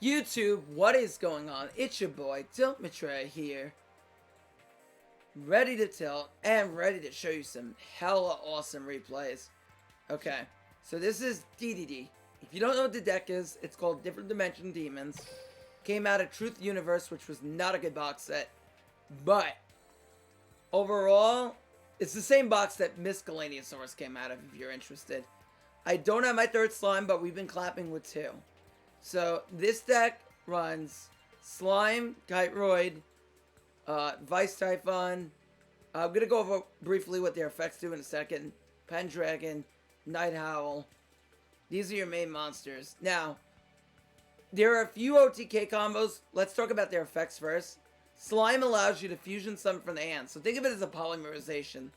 YouTube, what is going on? It's your boy, Tilt Matre here. Ready to tilt and ready to show you some hella awesome replays. Okay, so this is DDD. If you don't know what the deck is, it's called Different Dimension Demons. Came out of Truth Universe, which was not a good box set. But, overall, it's the same box that Miscellaneousaurus came out of, if you're interested. I don't have my third slime, but we've been clapping with two. So, this deck runs Slime, Kiteroid, Vice Typhon. I'm going to go over briefly what their effects do in a second. Pendragon, Night Howl. These are your main monsters. Now, there are a few OTK combos. Let's talk about their effects first. Slime allows you to fusion summon from the hand. So think of it as a polymerization.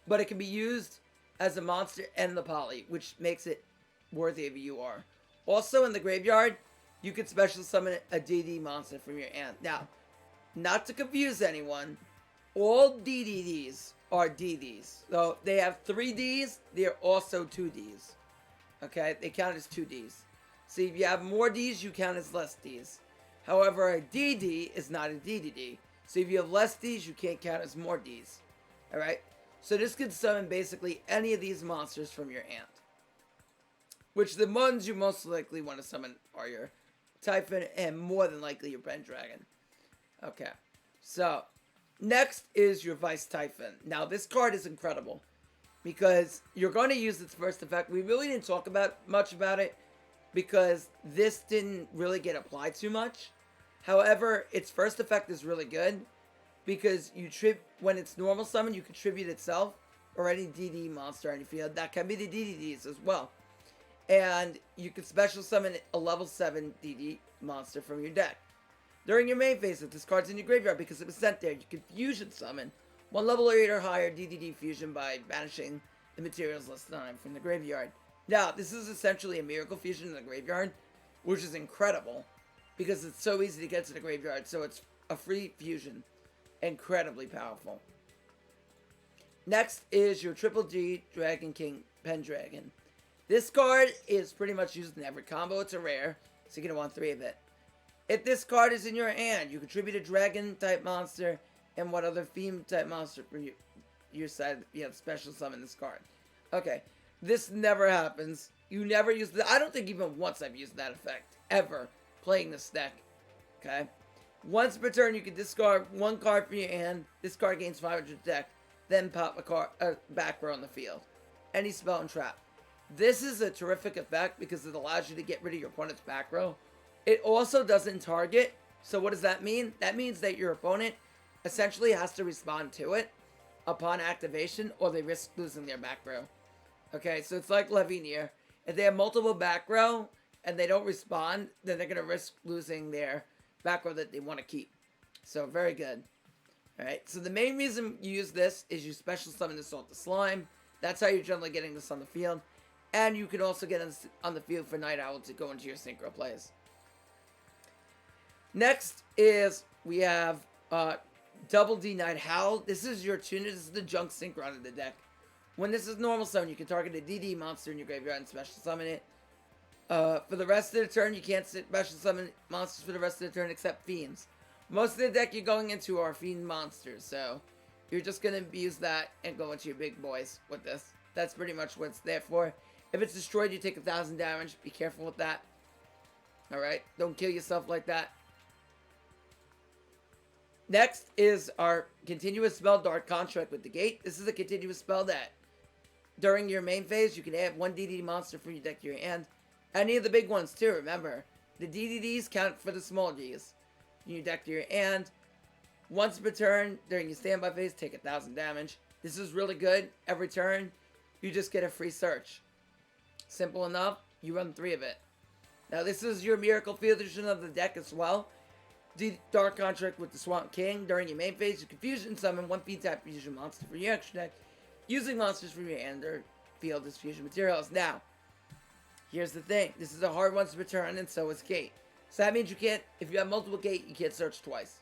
But it can be used as a monster and the poly, which makes it worthy of a UR. Also, in the graveyard, you can special summon a DD monster from your hand. Now, not to confuse anyone, all DDDs are DDs. So, they have 3 Ds, they're also 2 Ds. Okay, they count as 2 Ds. So, if you have more Ds, you count as less Ds. However, a DD is not a DDD. So, if you have less Ds, you can't count as more Ds. Alright? So, this can summon basically any of these monsters from your hand. Which the ones you most likely want to summon are your Typhon and more than likely your Pendragon. Okay. So, next is your Vice Typhon. Now, this card is incredible. Because you're going to use its first effect. We really didn't talk much about it. Because this didn't really get applied too much. However, its first effect is really good. Because when it's normal summon, you contribute itself or any DD monster on your field. That can be the DDDs as well. And you can special summon a level 7 DD monster from your deck. During your main phase, if this card's in your graveyard because it was sent there, you can fusion summon one level 8 or higher DDD fusion by banishing the materials listed on it from the graveyard. Now, this is essentially a miracle fusion in the graveyard, which is incredible because it's so easy to get to the graveyard, so it's a free fusion. Incredibly powerful. Next is your Triple G Dragon King Pendragon. This card is pretty much used in every combo. It's a rare, so you're going to want 3 of it. If this card is in your hand, you contribute a dragon-type monster and what other theme-type monster from your side, you have special summon this card. Okay, this never happens. You never use that. I don't think even once I've used that effect, ever, playing this deck. Okay? Once per turn, you can discard 1 card from your hand. This card gains 500 deck. Then pop a back row on the field. Any spell and trap. This is a terrific effect because it allows you to get rid of your opponent's back row. It also doesn't target. So what does that mean? That means that your opponent essentially has to respond to it upon activation or they risk losing their back row. Okay, so it's like Lavinia. If they have multiple back row and they don't respond, then they're going to risk losing their back row that they want to keep. So very good. Alright, so the main reason you use this is you special summon Assault the Slime. That's how you're generally getting this on the field. And you can also get on the field for Night Owl to go into your synchro plays. Next is we have Double D Night Howl. This is your tuner. This is the junk synchro out of the deck. When this is normal summon, you can target a DD monster in your graveyard and special summon it. For the rest of the turn, you can't special summon monsters for the rest of the turn except fiends. Most of the deck you're going into are fiend monsters, so you're just going to use that and go into your big boys with this. That's pretty much what it's there for. If it's destroyed, you take 1,000 damage. Be careful with that. Alright? Don't kill yourself like that. Next is our continuous spell, Dark Contract with the Gate. This is a continuous spell that during your main phase, you can add 1 DD monster from your deck to your hand. Any of the big ones too, remember. The DDDs count for the small Ds. You deck to your hand. Once per turn, during your standby phase, take 1,000 damage. This is really good. Every turn, you just get a free search. Simple enough, you run 3 of it. Now this is your Miracle Fusion of the deck as well. The Dark Contract with the Swamp King. During your main phase, you can fusion summon 1 Fiend-type fusion monster from your extra deck, using monsters from your hand or field as fusion materials. Now, here's the thing. This is a hard one to return, and so is Gate. So that means you can't, if you have multiple Gate, you can't search twice.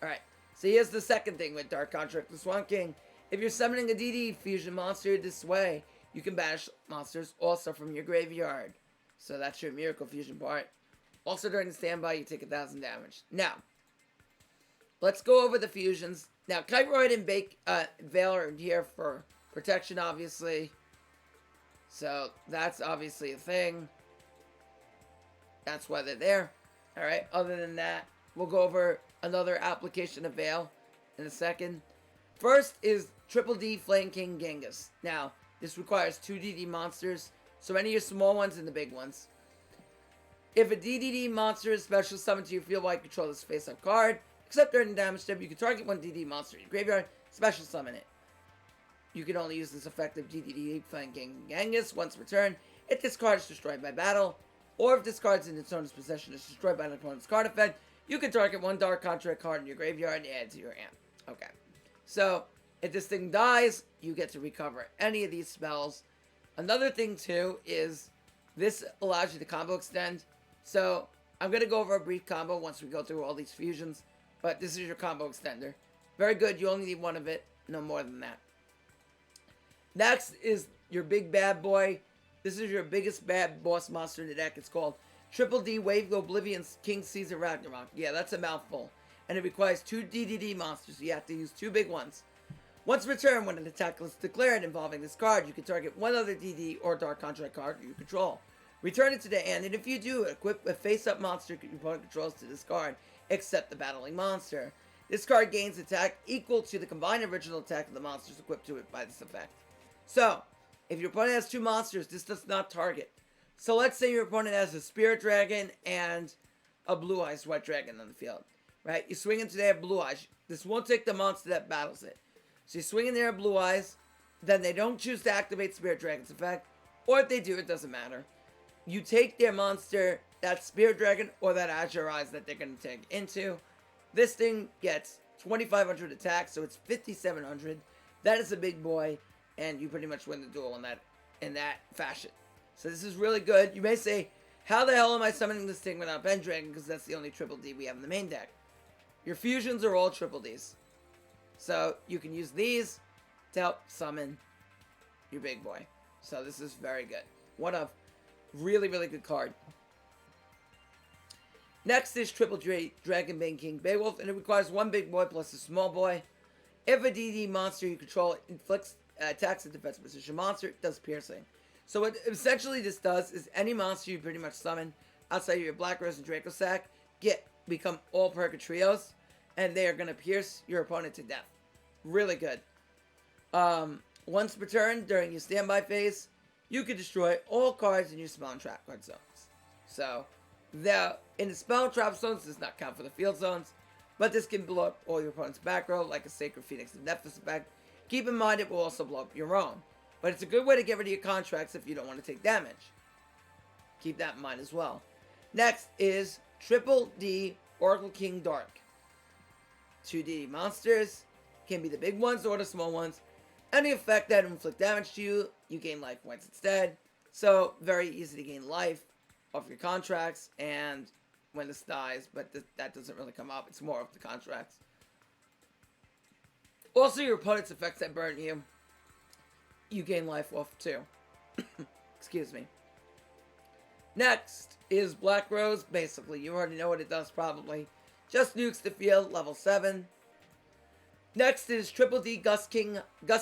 Alright, so here's the second thing with Dark Contract with the Swamp King. If you're summoning a DD fusion monster this way, you can banish monsters also from your graveyard. So that's your Miracle Fusion part. Also during the standby, you take 1,000 damage. Now, let's go over the fusions. Now, Kiteroid and Veil are here for protection, obviously. So, that's obviously a thing. That's why they're there. Alright, other than that, we'll go over another application of Veil in a second. First is Triple D Flame King Genghis. Now, this requires 2 DD monsters, so any of your small ones and the big ones. If a DDD monster is special summoned to your field while you control this face-up card, except during the damage step, you can target 1 DD monster in your graveyard, special summon it. You can only use this effective DDD Flame King Genghis once per turn if this card is destroyed by battle, or if this card in its owner's possession is destroyed by an opponent's card effect, you can target 1 Dark Contract card in your graveyard and add to your hand. Okay. So, if this thing dies, you get to recover any of these spells. Another thing, too, is this allows you to combo extend. So, I'm going to go over a brief combo once we go through all these fusions. But this is your combo extender. Very good. You only need 1 of it. No more than that. Next is your big bad boy. This is your biggest bad boss monster in the deck. It's called Triple D Wave Oblivion's King Caesar Ragnarok. Yeah, that's a mouthful. And it requires 2 DDD monsters, so you have to use 2 big ones. Once per turn, when an attack is declared involving this card, you can target 1 other DD or Dark Contract card you control. Return it to the hand, and if you do, equip a face-up monster your opponent controls to this card, except the battling monster. This card gains attack equal to the combined original attack of the monsters equipped to it by this effect. So, if your opponent has 2 monsters, this does not target. So let's say your opponent has a Spirit Dragon and a Blue Eyes White Dragon on the field. Right? You swing into their Blue Eyes. This won't take the monster that battles it. So you swing in there Blue Eyes. Then they don't choose to activate Spirit Dragon's effect. Or if they do, it doesn't matter. You take their monster, that Spirit Dragon, or that Azure Eyes that they're going to take into. This thing gets 2,500 attack, so it's 5,700. That is a big boy. And you pretty much win the duel in that fashion. So this is really good. You may say, how the hell am I summoning this thing without Pendragon? Because that's the only Triple D we have in the main deck. Your fusions are all Triple Ds. So you can use these to help summon your big boy. So this is very good. What a really, really good card. Next is Triple Dragonbane King Beowulf, and it requires 1 big boy plus a small boy. If a DD monster you control inflicts attacks a defense position monster, it does piercing. So what essentially this does is any monster you pretty much summon outside of your Black Rose and Dracossack become all Purgatrios, and they are going to pierce your opponent to death. Really good. Once per turn during your standby phase, you can destroy all cards in your spell and trap card zones. So, in the spell and trap zones does not count for the field zones, but this can blow up all your opponent's back row like a Sacred Phoenix of Nephthys effect. Keep in mind it will also blow up your own, but it's a good way to get rid of your contracts if you don't want to take damage. Keep that in mind as well. Next is Triple D Oracle King Dark. 2 DD monsters, can be the big ones or the small ones. Any effect that inflict damage to you, you gain life points instead. So, very easy to gain life off your contracts and when this dies, but that doesn't really come up. It's more of the contracts. Also, your opponent's effects that burn you, you gain life off too. Excuse me. Next is Black Rose. Basically, you already know what it does probably. Just nukes the field, level 7. Next is Triple D Gust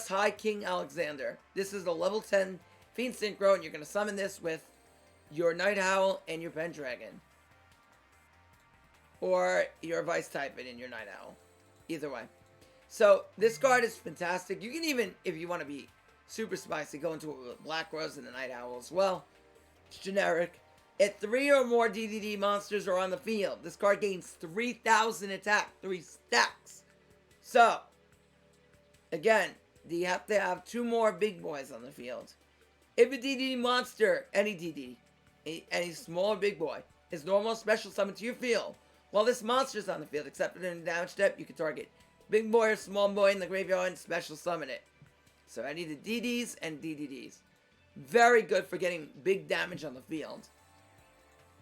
High King Alexander. This is a level 10 Fiend Synchro, and you're going to summon this with your Night Owl and your Pendragon. Or your Vice Type in your Night Owl. Either way. So, this card is fantastic. You can even, if you want to be super spicy, go into it with Black Rose and the Night Owl as well. It's generic. If 3 or more DDD monsters are on the field, this card gains 3,000 attack. 3 stacks. So, again, you have to have 2 more big boys on the field. If a DDD monster, any DD, any small or big boy, is normal special summon to your field, while this monster is on the field, except for the damage step, you can target big boy or small boy in the graveyard and special summon it. So any of the DDs and DDDs. Very good for getting big damage on the field.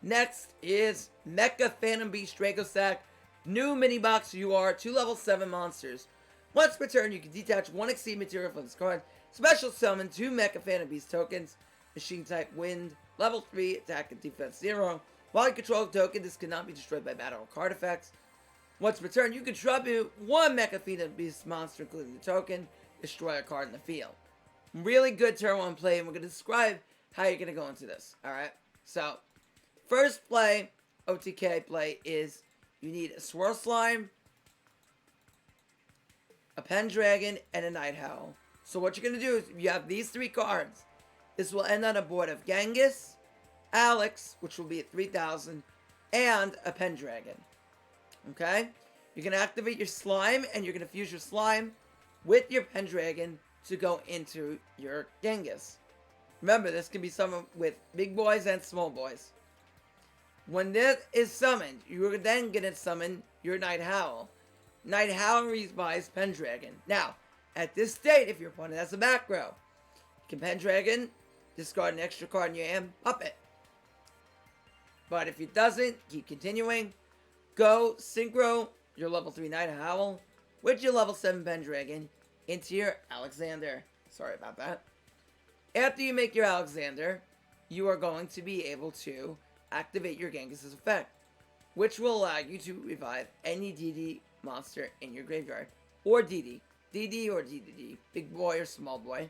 Next is Mecha Phantom Beast Dracossack. New mini box UR, 2 level 7 monsters. Once per turn, you can detach 1 Exceed material from this card. Special summon 2 Mecha Phantom Beast tokens. Machine type Wind, level 3, attack and defense 0. While you control a token, this cannot be destroyed by battle or card effects. Once per turn, you contribute one Mecha Phoenix Beast monster, including the token, destroy a card in the field. Really good turn 1 play, and we're going to describe how you're going to go into this. Alright? So, first play, OTK play, is you need a Swirl Slime, a Pendragon, and a Night Howl. So what you're going to do is, you have these 3 cards. This will end on a board of Genghis, Alex, which will be at 3,000, and a Pendragon. Okay? You're going to activate your slime, and you're going to fuse your slime with your Pendragon to go into your Genghis. Remember, this can be summoned with big boys and small boys. When this is summoned, you're then going to summon your Night Howl. Night Howl revives Pendragon. Now, at this state, if your opponent has a back row, you can Pendragon, discard an extra card in your hand, up it. But if it doesn't, keep continuing. Go synchro your level 3 Night Howl with your level 7 Pendragon into your Alexander. Sorry about that. After you make your Alexander, you are going to be able to activate your Genghis' effect, which will allow you to revive any DD monster in your graveyard. Or DD. DD or DDD. Big boy or small boy.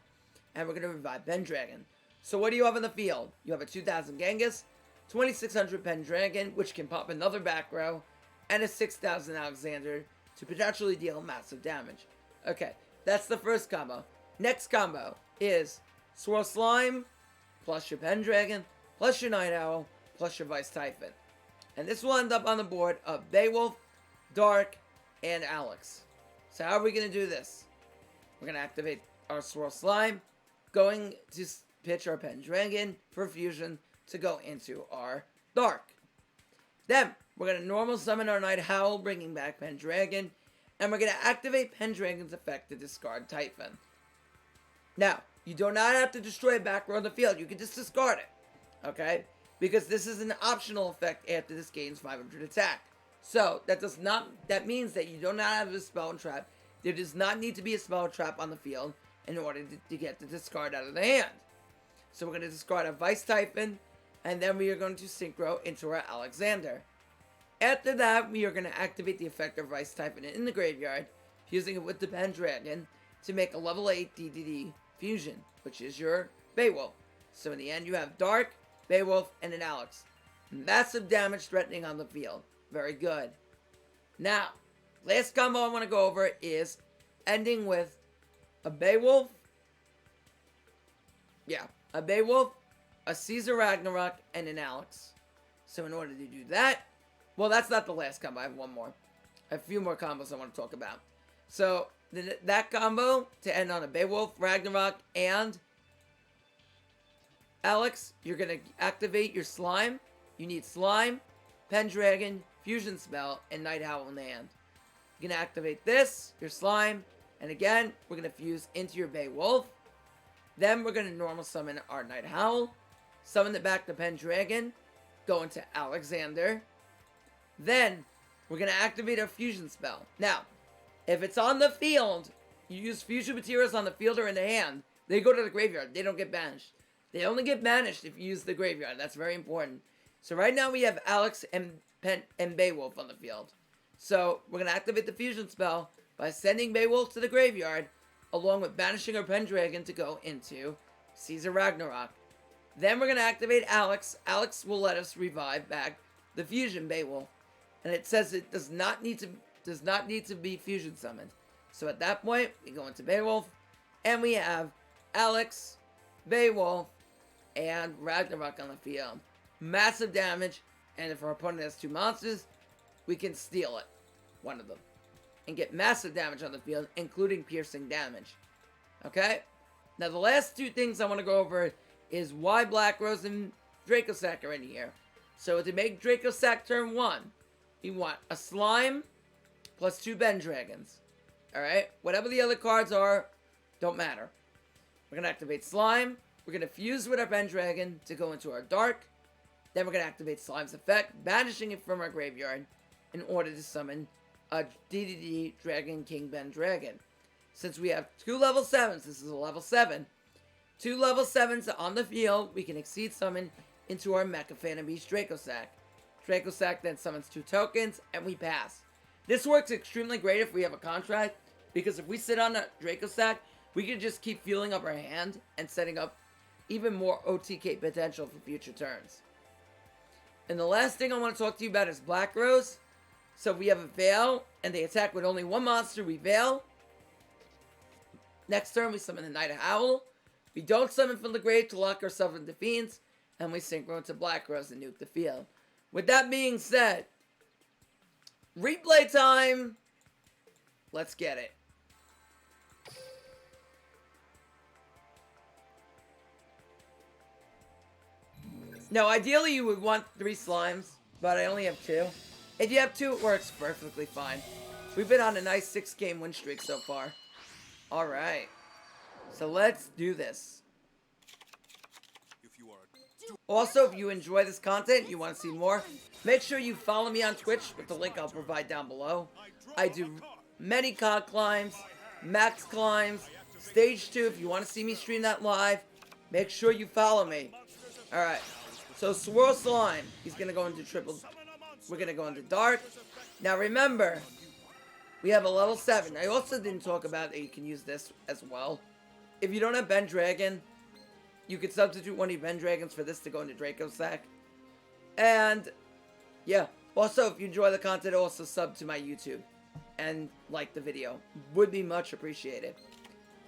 And we're going to revive Pendragon. So what do you have in the field? You have a 2,000 Genghis, 2,600 Pendragon, which can pop another back row, and a 6,000 Alexander to potentially deal massive damage. Okay, that's the first combo. Next combo is Swirl Slime, plus your Pendragon, plus your Night Owl, plus your Vice Typhon. And this will end up on the board of Beowulf, Dark, and Alex. So how are we going to do this? We're going to activate our Swirl Slime, going to pitch our Pendragon for fusion to go into our Dark. Then, we're going to normal summon our Night Howl, bringing back Pendragon, and we're going to activate Pendragon's effect to discard Typhon. Now, you do not have to destroy a back row in the field, you can just discard it, okay? Because this is an optional effect after this gains 500 attack. So, that means that you do not have a spell and trap. There does not need to be a spell or trap on the field in order to get the discard out of the hand. So we're going to discard a Vice Typhon, and then we are going to synchro into our Alexander. After that, we are going to activate the effect of Vice Typhon in the graveyard, fusing it with the Pendragon to make a level 8 DDD fusion, which is your Beowulf. So in the end, you have Dark, Beowulf, and an Alex. Massive damage threatening on the field. Very good. Now, last combo I want to go over is ending with a Beowulf. Yeah, a Beowulf, a Caesar Ragnarok, and an Alex. So in order to do that, well, that's not the last combo. I have one more. I have a few more combos I want to talk about. So that combo to end on a Beowulf, Ragnarok, and Alex, you're going to activate your Slime. You need Slime, Pendragon, Fusion Spell, and Night Howl in the hand. You're going to activate this, your Slime, and again, we're going to fuse into your Beowulf. Then we're going to normal summon our Night Howl, summon it back to Pendragon, go into Alexander. Then, we're going to activate our Fusion Spell. Now, if it's on the field, you use fusion materials on the field or in the hand, they go to the graveyard. They don't get banished. They only get banished if you use the graveyard. That's very important. So right now we have Alex and Beowulf on the field. So we're going to activate the Fusion Spell by sending Beowulf to the graveyard, along with banishing our Pendragon to go into Caesar Ragnarok. Then we're going to activate Alex. Alex will let us revive back the Fusion Beowulf. And it says it does not need to be fusion summoned. So at that point, we go into Beowulf, and we have Alex, Beowulf, and Ragnarok on the field. Massive damage, and if our opponent has 2 monsters, we can steal it, one of them, and get massive damage on the field, including piercing damage. Okay? Now the last 2 things I want to go over is why Black Rose and Dracossack are in here. So to make Dracossack turn 1, you want a Slime plus 2 Pendragons. Alright? Whatever the other cards are, don't matter. We're going to activate Slime. We're going to fuse with our Pendragon to go into our Dark. Then we're going to activate Slime's effect, banishing it from our graveyard in order to summon a DDD Dragon King Pendragon. Since we have 2 level 7s, this is a level 7, 2 level 7s on the field, we can exceed summon into our Mecha Phantom Beast Dracossack. Dracossack then summons 2 tokens, and we pass. This works extremely great if we have a contract, because if we sit on a Dracossack, we can just keep fueling up our hand and setting up even more OTK potential for future turns. And the last thing I want to talk to you about is Black Rose. So if we have a Veil, and they attack with only 1 monster, we Veil. Next turn, we summon the Night Owl. We don't summon from the grave to lock ourselves into Fiends, and we synchro into Black Rose and nuke the field. With that being said, replay time! Let's get it. Now, ideally you would want 3 slimes, but I only have 2. If you have 2, it works perfectly fine. We've been on a nice 6-game win streak so far. Alright. So let's do this. Also, if you enjoy this content, you want to see more, make sure you follow me on Twitch with the link I'll provide down below. I do many COD climbs, max climbs, stage 2 if you want to see me stream that live. Make sure you follow me. Alright. So Swirl Slime, he's going to go into triple. We're going to go into Dark. Now remember, we have a level 7. I also didn't talk about that you can use this as well. If you don't have Ben Dragon, you could substitute one of your Ben Dragons for this to go into Dracossack. And, yeah. Also, if you enjoy the content, also sub to my YouTube. And like the video. Would be much appreciated.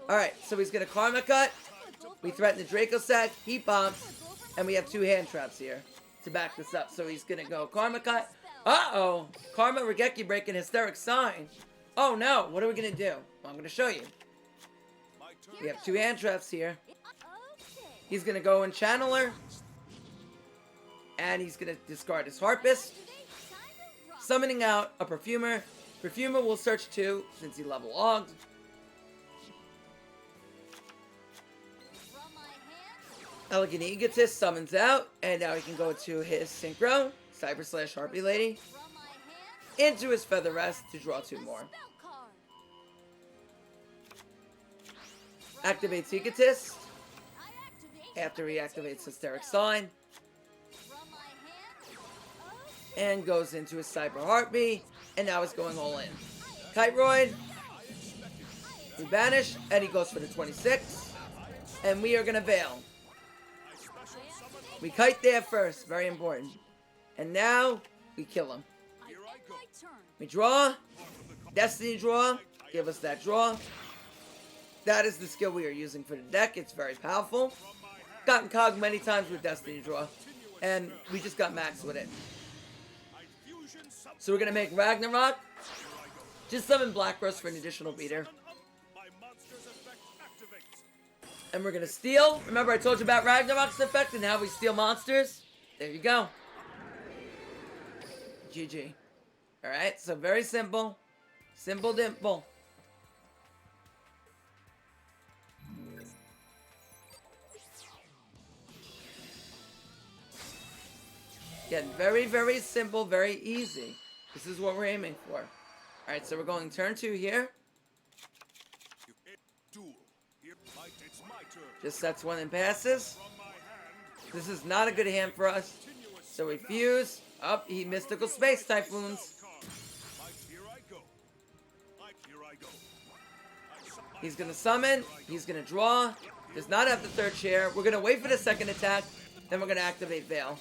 Alright, so he's going to Karma Cut. We threaten the Dracossack. He bombs. And we have 2 hand traps here to back this up. So he's going to go Karma Cut. Uh-oh. Karma, Regeki Break, and Hysteric Sign. Oh, no. What are we going to do? Well, I'm going to show you. We have 2 hand traps here. He's going to go in Channeler. And he's going to discard his Harpist. Summoning out a Perfumer. Perfumer will search 2 since he level logged. Elegant Egotist summons out, and now he can go to his Synchro, Cyber Slash Harpy Lady, into his Feather Rest to draw 2 more. Activates Egotist, after he activates Hysteric Sign, and goes into his Cyber Harpy, and now he's going all in. Kiteroid, we banish, and he goes for the 26, and we are going to Veil. We kite there first, very important. And now, we kill him. We draw, Destiny draw, give us that draw. That is the skill we are using for the deck, it's very powerful. Gotten cogged many times with Destiny draw, and we just got maxed with it. So we're going to make Ragnarok, just summon Black Rose for an additional beater. And we're going to steal. Remember I told you about Ragnarok's effect and how we steal monsters? There you go. GG. Alright, so very simple. Simple dimple. Again, very, very simple, very easy. This is what we're aiming for. Alright, so we're going turn 2 here. Just sets 1 and passes. This is not a good hand for us. So we fuse. Up, he Mystical Space Typhoons. He's going to summon. He's going to draw. Does not have the 3rd chair. We're going to wait for the 2nd attack. Then we're going to activate Veil.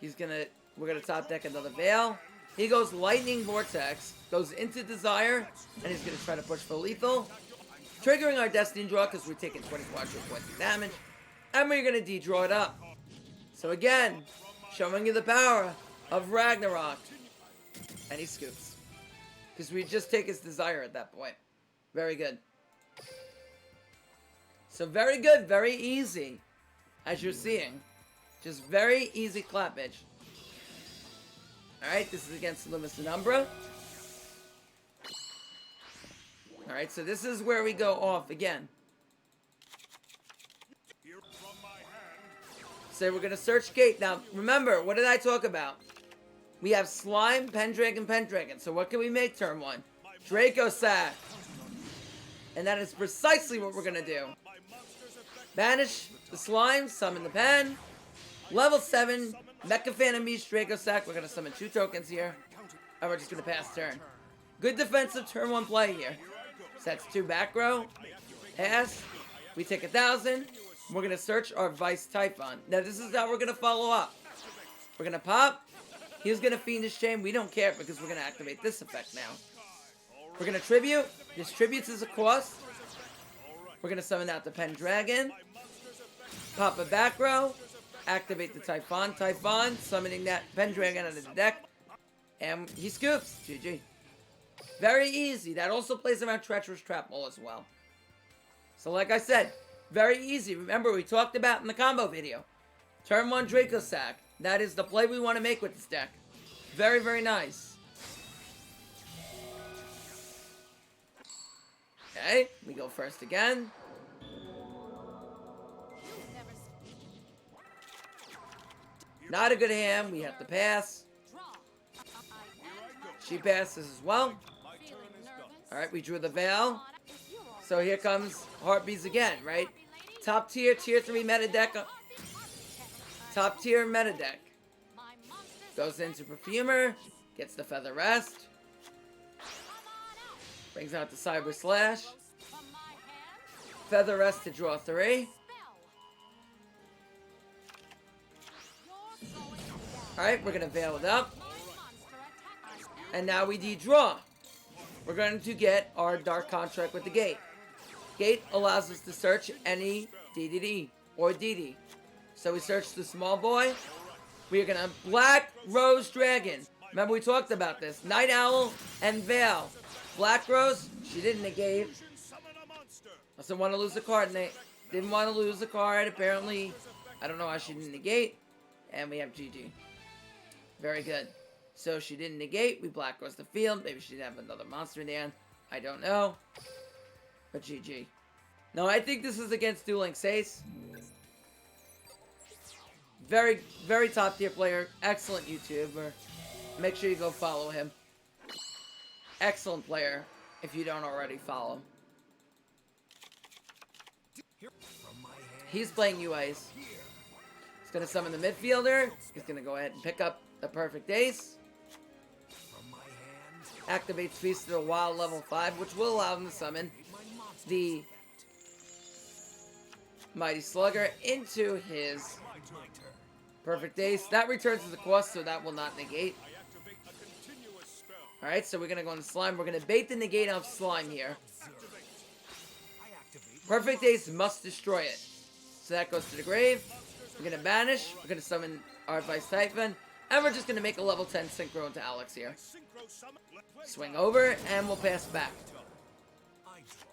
We're going to top deck another Veil. He goes Lightning Vortex, goes into Desire, and he's going to try to push for lethal. Triggering our Destiny draw because we're taking 2,400 points of damage. And we're going to de-draw it up. So again, showing you the power of Ragnarok. And he scoops. Because we just take his Desire at that point. Very good. So very good, very easy. As you're seeing. Just very easy clappage. Alright, this is against Lumis and Umbra. Alright, so this is where we go off again. So we're going to search Gate. Now, remember, what did I talk about? We have Slime, Pendragon, Pendragon. So what can we make turn 1? Dracossack. And that is precisely what we're going to do. Banish the Slime, summon the Pen. Level 7, Mecha Phantom Beast, Dracossack. We're going to summon 2 tokens here. And we're just going to pass turn. Good defensive turn 1 play here. Sets 2 back row. Pass. We take 1,000. We're going to search our Vice Typhon. Now this is how we're going to follow up. We're going to pop. He's going to Fiendish Chain. We don't care because we're going to activate this effect now. We're going to Tribute. This Tributes is a cost. We're going to summon out the Pendragon. Pop a back row. Activate the Typhon. Typhon, summoning that Pendragon out of the deck. And he scoops. GG. Very easy. That also plays around Treacherous Trap Hole as well. So like I said, very easy. Remember, we talked about in the combo video. Turn 1 Dracossack. That is the play we want to make with this deck. Very, very nice. Okay, we go first again. Not a good hand. We have to pass. She passes as well. Alright, we drew the Veil. So here comes Heartbeats again, right? Top tier, tier 3 meta deck. Top tier meta deck. Goes into Perfumer. Gets the Feather Rest. Brings out the Cyber Slash. Feather Rest to draw 3. Alright, we're going to Veil it up. And now we de-draw. We're going to get our Dark Contract with the Gate. Gate allows us to search any DDD or DD. So we search the small boy. We are going to Black Rose Dragon. Remember we talked about this. Night Owl and Veil. Black Rose, she didn't negate. Doesn't want to lose a card. Didn't want to lose a card. Apparently, I don't know why she didn't negate. And we have GG. Very good. So she didn't negate. We Black Rose the field. Maybe she didn't have another monster in the end. I don't know. But GG. No, I think this is against Dueling Sace. Very, very top tier player. Excellent YouTuber. Make sure you go follow him. Excellent player. If you don't already follow him. He's playing UAs. He's going to summon the midfielder. He's going to go ahead and pick up the Perfect Ace. Activates Feast of the Wild level 5, which will allow him to summon the Mighty Slugger into his Perfect Ace. That returns as a cost, so that will not negate. Alright, so we're going to go into Slime. We're going to bait the negate of Slime here. Perfect Ace must destroy it. So that goes to the grave. We're going to banish. We're going to summon our Vice Typhon. And we're just going to make a level 10 Synchro into Alex here. Swing over, and we'll pass back.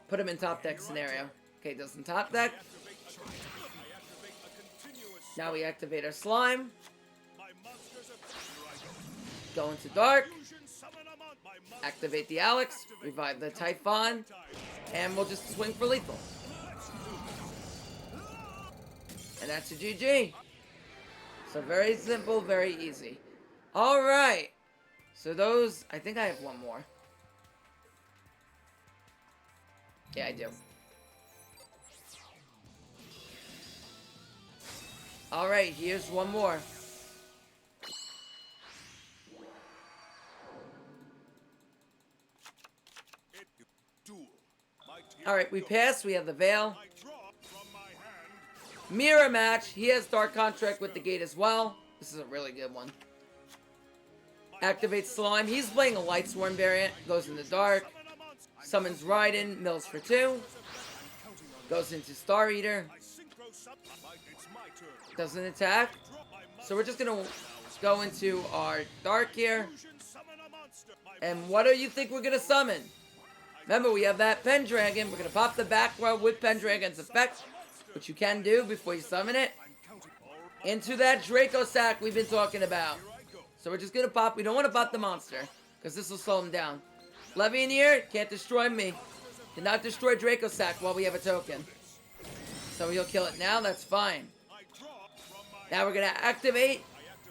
Put him in top deck scenario. Okay, doesn't top deck. Now we activate our Slime. Go into Dark. Activate the Alex. Revive the Typhon. And we'll just swing for lethal. And that's a GG. So very simple, very easy. Alright. So those, I think I have one more. Yeah, I do. Alright, here's one more. Alright, we pass. We have the Veil. Mirror match. He has Dark Contract with the Gate as well. This is a really good one. Activates Slime. He's playing a Light Swarm variant. Goes into Dark. Summons Raiden. Mills for 2. Goes into Star Eater. Doesn't attack. So we're just going to go into our Dark here. And what do you think we're going to summon? Remember, we have that Pendragon. We're going to pop the back row with Pendragon's effect, which you can do before you summon it, into that Dracossack we've been talking about. So we're just going to pop. We don't want to pop the monster, because this will slow him down. Levianeer can't destroy me. Cannot destroy Dracossack while we have a token. So he'll kill it now. That's fine. Now we're going to activate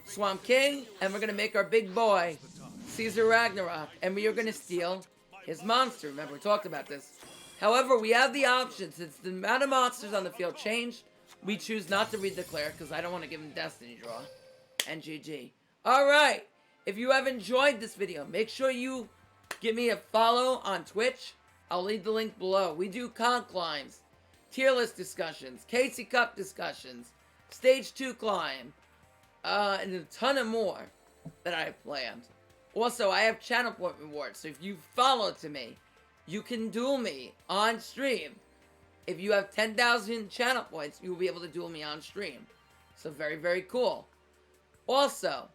Swamp King, and we're going to make our big boy, Caesar Ragnarok, and we are going to steal his monster. Remember, we talked about this. However, we have the option, since the amount of monsters on the field changed, we choose not to read the cleric because I don't want to give him Destiny Draw. And GG. Alright, if you have enjoyed this video, make sure you give me a follow on Twitch. I'll leave the link below. We do comp climbs, tier list discussions, Casey Cup discussions, Stage 2 climb, and a ton of more that I have planned. Also, I have channel point rewards, so if you follow to me, you can duel me on stream. If you have 10,000 channel points, you will be able to duel me on stream. So very, very cool. Also,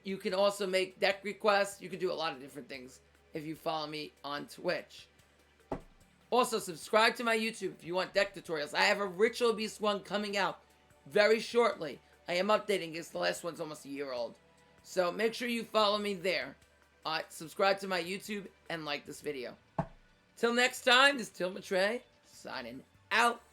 you can also make deck requests. You can do a lot of different things if you follow me on Twitch. Also, subscribe to my YouTube if you want deck tutorials. I have a Ritual Beast one coming out very shortly. I am updating because the last one's almost a year old. So make sure you follow me there. Subscribe to my YouTube and like this video. Till next time, this is Tilmatray signing out. Peace.